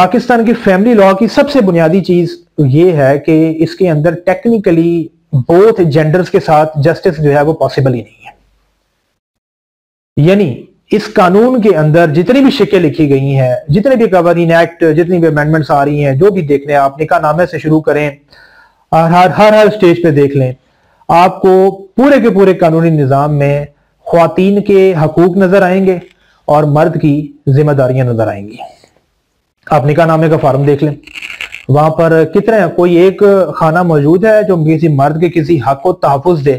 पाकिस्तान की family law की सबसे बुनियादी चीज ये है कि इसके अंदर टेक्निकली बोथ जेंडर्स के साथ जस्टिस जो है वो पॉसिबल ही नहीं है। यानी इस कानून के अंदर जितनी भी शिकें लिखी गई हैं, जितने भी कवानीन एक्ट, जितनी भी अमेंडमेंट्स आ रही हैं, जो भी देख लें आप, निकाहनामे से शुरू करें, हर स्टेज पे देख लें, आपको पूरे के पूरे कानूनी निजाम में ख्वातीन के हकूक नजर आएंगे और मर्द की जिम्मेदारियां नजर आएंगी। आप निकाहनामे का फॉर्म देख लें, वहां पर कितने, कोई एक खाना मौजूद है जो किसी मर्द के किसी हक को तहफुज दे,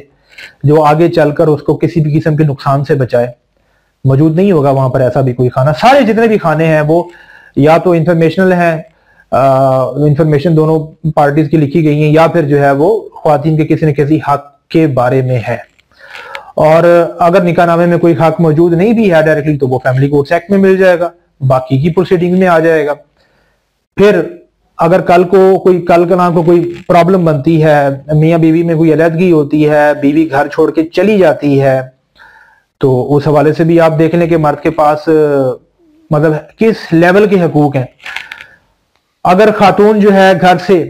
जो आगे चलकर उसको किसी भी किस्म के नुकसान से बचाए? मौजूद नहीं होगा वहां पर ऐसा भी कोई खाना। सारे जितने भी खाने हैं वो या तो इंफॉर्मेशनल हैं, इंफॉर्मेशन दोनों पार्टीज की लिखी गई है, या फिर जो है वो ख्वातीन के किसी न किसी हक के बारे में है। और अगर निकाहनामे में कोई हक मौजूद नहीं भी है डायरेक्टली, तो वो फैमिली कोर्ट्स एक्ट में मिल जाएगा, बाकी की प्रोसीडिंग में आ जाएगा। फिर अगर कल को कोई प्रॉब्लम बनती है, मियां बीवी में कोई अलहदगी होती है, बीवी घर छोड़ के चली जाती है, तो उस हवाले से भी आप देख लें कि मर्द के पास मतलब किस लेवल के हकूक हैं। अगर खातून जो है घर से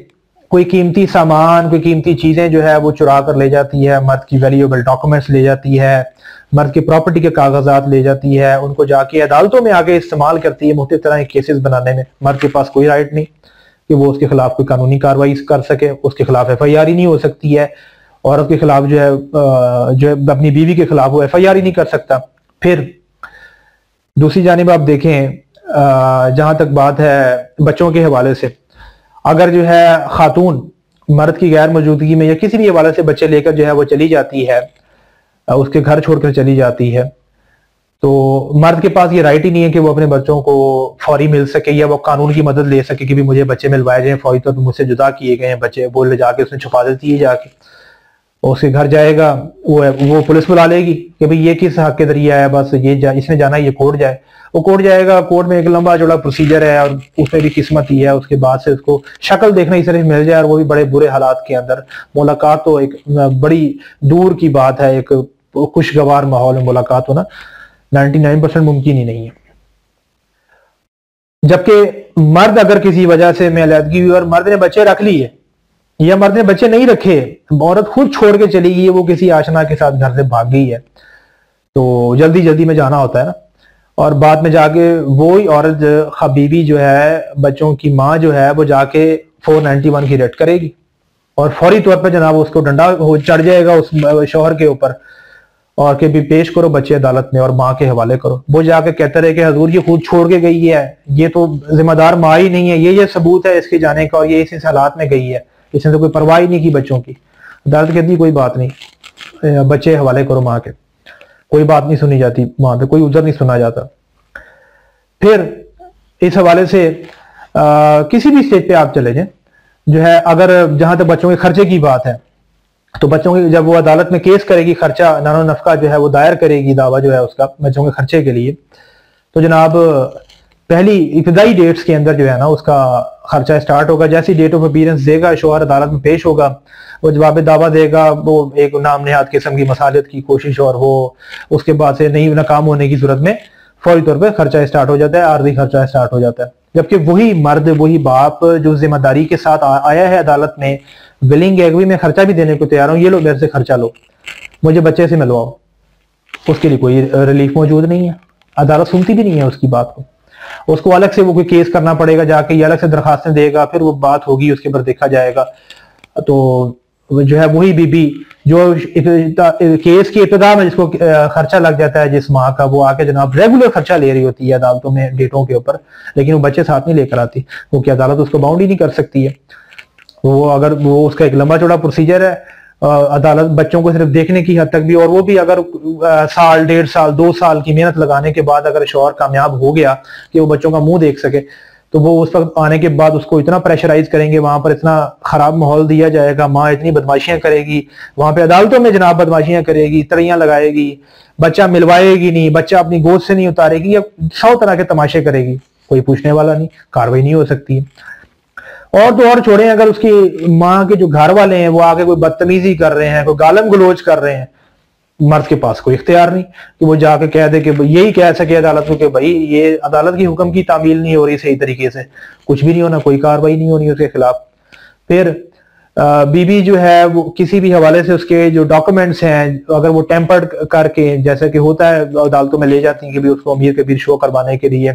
कोई कीमती सामान, कोई कीमती चीजें जो है वो चुरा कर ले जाती है, मर्द की वैल्यूएबल डॉक्यूमेंट्स ले जाती है, मर्द की प्रॉपर्टी के कागजात ले जाती है, उनको जाके अदालतों में आके इस्तेमाल करती है मुख्तलिफ तरह के केसेस बनाने में, मर्द के पास कोई राइट नहीं कि वो उसके खिलाफ कोई कानूनी कार्रवाई कर सके, उसके खिलाफ FIR ही नहीं हो सकती है, औरत के खिलाफ जो है अपनी बीवी के खिलाफ वो FIR ही नहीं कर सकता। फिर दूसरी जानिब आप देखें, जहां तक बात है बच्चों के हवाले से, अगर जो है खातून मर्द की गैर मौजूदगी में या किसी भी हवाले से बच्चे लेकर जो है वो चली जाती है, उसके घर छोड़कर चली जाती है, तो मर्द के पास ये राइट ही नहीं है कि वो अपने बच्चों को फौरी मिल सके या वो कानून की मदद ले सके कि भी मुझे बच्चे मिलवाए जाए, फौरी तौर पर मुझसे जुदा किए गए हैं बच्चे, वो ले जाके उसने छुपा देती है, जाके उसके घर जाएगा, वो पुलिस बुला लेगी कि भाई ये किस हक के जरिए आया, बस इसने जाना है, ये कोर्ट जाए। वो कोर्ट जाएगा, कोर्ट में एक लंबा चौड़ा प्रोसीजर है और उसमें भी किस्मत ही है, उसके बाद से उसको शक्ल देखना ही सिर्फ मिल जाए, और वो भी बड़े बुरे हालात के अंदर। मुलाकात तो एक बड़ी दूर की बात है, एक खुशगवार माहौल में मुलाकात होना 99% मुमकिन ही नहीं है। जबकि मर्द अगर किसी वजह से में अलहदगी हुई और मर्द ने बच्चे रख लिए या मर्द ने बच्चे नहीं रखे, औरत खुद छोड़ के चली गई है, वो किसी आशना के साथ घर से भाग गई है, तो जल्दी जल्दी में जाना होता है ना, और बाद में जाके वही औरत बीवी जो है, बच्चों की माँ जो है, वो जाके 491 की रेट करेगी और फौरी तौर पर जनाब उसको डंडा चढ़ जाएगा उस शौहर के ऊपर, और कि भी पेश करो बच्चे अदालत में और माँ के हवाले करो। वो जाके कहता रहे कि हजूर ये खुद छोड़ के गई है, ये तो जिम्मेदार माँ ही नहीं है, ये सबूत है इसके जाने का, और ये इस हालात में गई है, इसने तो कोई परवाह ही नहीं की बच्चों की। अदालत कहती कोई बात नहीं, बच्चे हवाले करो माँ के, कोई बात नहीं सुनी जाती वहां पे, कोई उधर नहीं सुना जाता। फिर इस हवाले से किसी भी स्टेज पे आप चले जाए, जो है अगर जहां तक बच्चों के खर्चे की बात है, तो बच्चों की जब वो अदालत में केस करेगी, खर्चा नानो नफका जो है वो दायर करेगी, दावा जो है उसका बच्चों के खर्चे के लिए, तो जनाब पहली इब्तदाई डेट्स के अंदर जो है ना उसका खर्चा स्टार्ट होगा। जैसी डेट ऑफ अपीयरेंस देगा शौहर, अदालत में पेश होगा, वो जवाब दावा देगा, वो एक नाम नेहाद किस्म की मसालत की कोशिश, और वो उसके बाद से नहीं नाकाम होने की सूरत में फौरी तौर पर खर्चा स्टार्ट हो जाता है, आर्जी खर्चा स्टार्ट हो जाता है। जबकि वही मर्द, वही बाप जो जिम्मेदारी के साथ आया है अदालत में, विलिंग एग्री में खर्चा भी देने को तैयार हूं, ये लो मेरे से खर्चा लो, मुझे बच्चे से मिलवाओ, उसके लिए कोई रिलीफ मौजूद नहीं है, अदालत सुनती भी नहीं है उसकी बात को, उसको अलग से वो कोई केस करना पड़ेगा, जाके ये अलग से दरखास्तें देगा, फिर वो बात होगी, उसके ऊपर देखा जाएगा। तो जो है वही बीबी जो केस की इब्तिदा में जिसको खर्चा लग जाता है जिस माँ का, वो आके जनाब रेगुलर खर्चा ले रही होती है अदालतों में डेटों के ऊपर, लेकिन वो बच्चे साथ नहीं लेकर आती, वो क्या अदालत उसको बाउंड ही नहीं कर सकती है। वो अगर वो उसका एक लंबा चौड़ा प्रोसीजर है, अदालत बच्चों को सिर्फ देखने की हद तक भी, और वो भी अगर साल, 1.5 साल, 2 साल की मेहनत लगाने के बाद अगर शौहर कामयाब हो गया कि वो बच्चों का मुंह देख सके, तो वो उस वक्त आने के बाद उसको इतना प्रेशराइज करेंगे, वहां पर इतना खराब माहौल दिया जाएगा, माँ इतनी बदमाशियां करेगी वहां पे अदालतों में जनाब, बदमाशियां करेगी, तरियां लगाएगी, बच्चा मिलवाएगी नहीं, बच्चा अपनी गोद से नहीं उतारेगी, या 100 तरह के तमाशे करेगी, कोई पूछने वाला नहीं, कार्रवाई नहीं हो सकती है। और तो और छोड़े, अगर उसकी माँ के जो घर वाले हैं वो आके कोई बदतमीजी कर रहे हैं, कोई गालम गलोच कर रहे हैं, मर्द के पास कोई इख्तियार नहीं कि वो जाके कह दे कि यही कह सके अदालत को कि भाई ये अदालत की हुक्म की तामील नहीं हो रही सही तरीके से, कुछ भी नहीं होना, कोई कार्रवाई नहीं होनी उसके खिलाफ। फिर बीबी जो है वो किसी भी हवाले से उसके जो डॉक्यूमेंट्स हैं अगर वो टेम्पर्ड करके, जैसे कि होता है अदालतों में ले जाती हैं कि भी उसको अमीर कबीर शो करवाने के लिए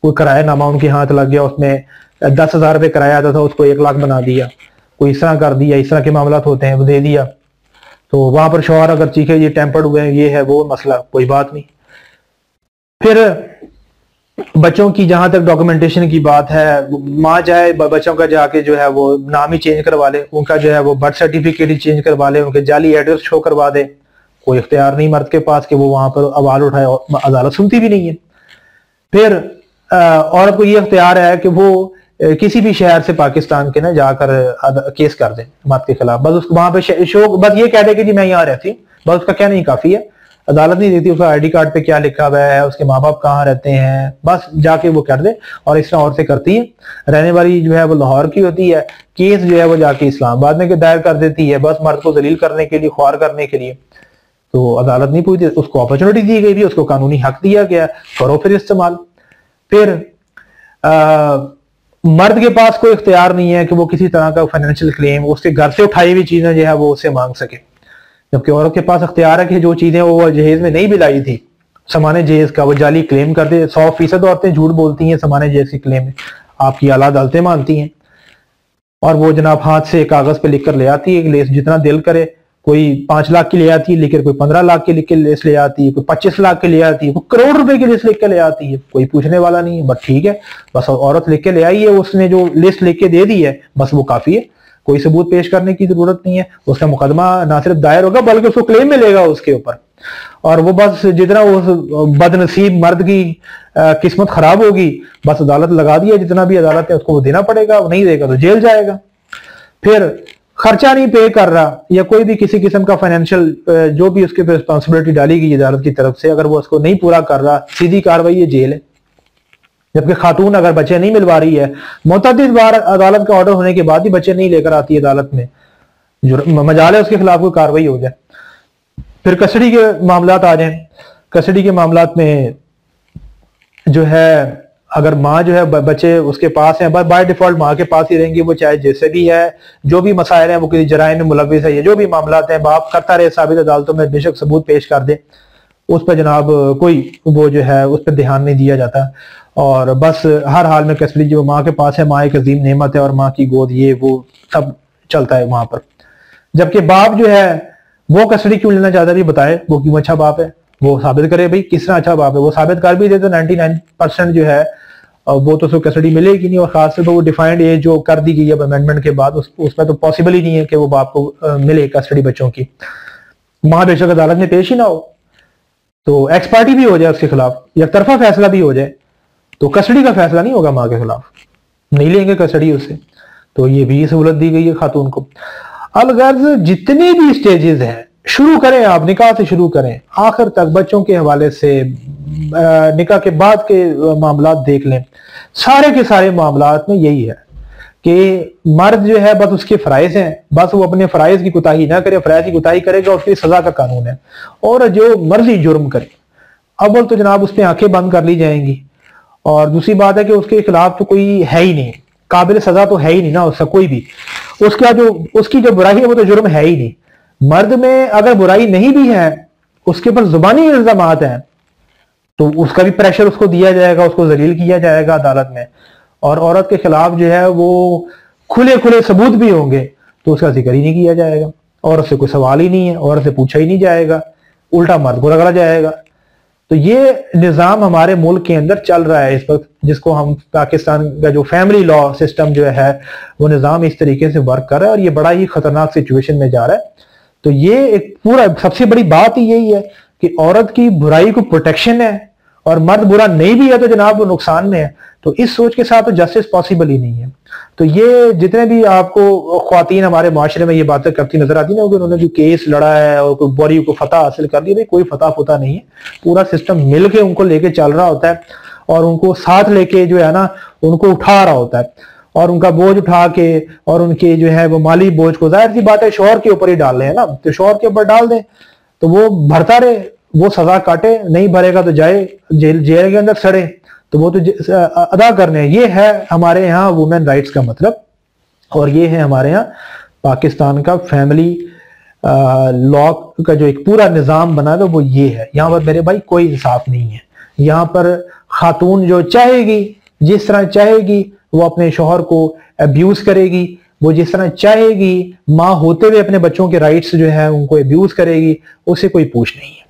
कोई किराया नामा उनके हाथ लग गया, उसमें 10,000 रुपये किराया आता था उसको 1 लाख बना दिया, कोई इस तरह कर दिया, इस तरह के मामला होते हैं वो दे दिया, तो वहां पर शौहर अगर चीखे ये टेम्पर्ड हुए हैं, ये है वो मसला, कोई बात नहीं। फिर बच्चों की जहां तक डॉक्यूमेंटेशन की बात है, माँ चाहे बच्चों का जाके जो है वो नाम ही चेंज करवा ले, उनका जो है वो बर्थ सर्टिफिकेट ही चेंज करवा ले, उनके जाली एड्रेस शो करवा दे, कोई इख्तियार नहीं मर्द के पास कि वो वहां पर आवाज उठाए, और अदालत सुनती भी नहीं है। फिर औरत को ये इख्तियार है कि वो किसी भी शहर से पाकिस्तान के ना जाकर केस कर दे मर्द के खिलाफ, बस उसको वहां पे शो बस ये कह दे कि जी मैं यहाँ रहती हूँ, बस उसका कहना ही काफी है, अदालत नहीं देखती उसका आईडी कार्ड पे क्या लिखा हुआ है, उसके माँ बाप कहाँ रहते हैं, बस जाके वो कर दे। और इस तरह औरतें करती हैं, रहने वाली जो है वो लाहौर की होती है, केस जो है वो जाके इस्लामाबाद में दायर कर देती है, बस मर्द को जलील करने के लिए, ख्वार करने के लिए। तो अदालत नहीं पूछती, उसको अपॉर्चुनिटी दी गई भी, उसको कानूनी हक दिया गया, करो फिर इस्तेमाल। फिर मर्द के पास कोई इख्तियार नहीं है कि वो किसी तरह का फाइनेंशियल क्लेम उसके घर से उठाई हुई चीजें जो है वो उससे मांग सके, जबकि औरत के पास इख्तियार है कि जो चीजें वो जहेज में नहीं भी लाई थी, समाने जहेज का वो जाली क्लेम कर दे। 100% औरतें झूठ बोलती हैं समाने जहेज की क्लेम में, आपकी आला अदालतें मानती हैं, और वो जनाब हाथ से कागज पे लिख कर ले आती है, लेस जितना दिल करे, कोई 5 लाख की ले आती है लेकर, कोई 15 लाख की लिख के लेस ले आती है, कोई 25 लाख की ले आती है, कोई करोड़ रुपए की लिस्ट लिख के ले आती है, कोई पूछने वाला नहीं है, बस ठीक है, बस औरत लिख के ले आई है, उसने जो लिस्ट लिख के दे दी है बस वो काफी है, कोई सबूत पेश करने की जरूरत नहीं है, उसका मुकदमा ना सिर्फ दायर होगा बल्कि उसको क्लेम मिलेगा उसके ऊपर, और वो बस जितना उस बदनसीब मर्द की किस्मत खराब होगी, बस अदालत लगा दिया जितना भी अदालत है उसको वो देना पड़ेगा, वो नहीं देगा तो जेल जाएगा। फिर खर्चा नहीं पे कर रहा या कोई भी किसी किस्म का फाइनेंशियल जो भी उसके रिस्पॉन्सिबिलिटी डाली गई अदालत की तरफ से, अगर वो उसको नहीं पूरा कर रहा, सीधी कार्रवाई है, जेल है। जबकि खातून अगर बच्चे नहीं मिलवा रही है, मुतअद्दिद बार अदालत का ऑर्डर होने के बाद भी बच्चे नहीं लेकर आती है अदालत में, जो मजाल है उसके खिलाफ कोई कार्रवाई हो जाए। फिर कस्टडी के मामलात आ जाए, कस्टडी के मामलात में जो है अगर माँ जो है बच्चे उसके पास हैं, बाय डिफॉल्ट माँ के पास ही रहेंगी, वो चाहे जैसे भी है, जो भी मसाइल हैं वो किसी जराइम में मुलविस है, ये जो भी मामलात हैं बाप करता रहे साबित अदालतों में, बेशक सबूत पेश कर दे, उस पर जनाब कोई वो जो है उस पर ध्यान नहीं दिया जाता, और बस हर हाल में कस्टडी जो माँ के पास है, माँ एक अजीम नेमत है और माँ की गोद, ये वो सब चलता है वहां पर। जबकि बाप जो है वो कस्टडी क्यों लेना चाहता है, भी बताए वो क्यों अच्छा बाप है, वो साबित करे भाई किस तरह अच्छा बाप है, वो साबित कर भी दे तो 99% जो है वो तो उसको कस्टडी मिलेगी नहीं, और खासतौर पर वो डिफाइंड एज जो कर दी गई है अमेंडमेंट के बाद उसमें तो पॉसिबल ही नहीं है कि वो बाप को मिले कस्टडी बच्चों की। माँ बेशक अदालत में पेश ही ना हो तो एक्स पार्टी भी हो जाए उसके खिलाफ, या तरफा फैसला भी हो जाए, तो कस्टडी का फैसला नहीं होगा माँ के खिलाफ, नहीं लेंगे कस्टडी उससे, तो ये भी सहूलत दी गई है खातून को। अलगर्ज जितने भी स्टेजेस हैं शुरू करें, आप निकाह से शुरू करें आखिर तक, बच्चों के हवाले से निकाह के बाद के मामलात देख लें, सारे के सारे मामलात में यही है कि मर्द जो है बस उसके फराइज हैं, बस वो अपने फराइज की कोताही ना करे, फराइज की कोताही करेगा उसकी सजा का कानून है, और जो मर्जी जुर्म करे अव्वल तो जनाब उस पर आंखें बंद कर ली जाएंगी, और दूसरी बात है कि उसके खिलाफ तो कोई है ही नहीं, काबिल सजा तो है ही नहीं ना उसका कोई भी, उसकी जो बुराई है वो तो जुर्म है ही नहीं। मर्द में अगर बुराई नहीं भी है, उसके ऊपर जुबानी इल्जामात हैं, तो उसका भी प्रेशर उसको दिया जाएगा, उसको जलील किया जाएगा अदालत में, और औरत के खिलाफ जो है वो खुले खुले सबूत भी होंगे तो उसका जिक्र ही नहीं किया जाएगा, औरत से कोई सवाल ही नहीं है, औरत से पूछा ही नहीं जाएगा, उल्टा मर्द को रगड़ा जाएगा। तो ये निज़ाम हमारे मुल्क के अंदर चल रहा है इस वक्त, जिसको हम पाकिस्तान का जो फैमिली लॉ सिस्टम जो है वो निज़ाम इस तरीके से वर्क कर रहा है, और ये बड़ा ही खतरनाक सिचुएशन में जा रहा है। तो ये एक पूरा सबसे बड़ी बात ही यही है कि औरत की बुराई को प्रोटेक्शन है, और मर्द बुरा नहीं भी है तो जनाब वो नुकसान में है, तो इस सोच के साथ तो जस्टिस पॉसिबल ही नहीं है। तो ये जितने भी आपको ख्वातीन हमारे माशरे में ये बातें करती नजर आती ना, उन्होंने जो केस लड़ा है और कोई बड़ी को फतह हासिल कर ली, भाई कोई फतह फुतह नहीं है, पूरा सिस्टम मिल के उनको लेके चल रहा होता है, और उनको साथ लेके जो है ना उनको उठा रहा होता है, और उनका बोझ उठा के, और उनके जो है वो माली बोझ को जाहिर सी बात है शौहर के ऊपर ही डाल रहे हैं ना, तो शौहर के ऊपर डाल दें, तो वो भरता रहे, वो सजा काटे, नहीं भरेगा तो जाए जेल के अंदर सड़े, तो वो तो अदा करने हैं। ये है हमारे यहाँ वुमेन राइट्स का मतलब, और ये है हमारे यहाँ पाकिस्तान का फैमिली लॉ का जो एक पूरा निज़ाम बना है, वो ये है। यहाँ पर मेरे भाई कोई इंसाफ नहीं है। यहाँ पर खातून जो चाहेगी, जिस तरह चाहेगी वो अपने शौहर को अब्यूज करेगी, वो जिस तरह चाहेगी माँ होते हुए अपने बच्चों के राइट्स जो है उनको अब्यूज करेगी, उसे कोई पूछ नहीं है।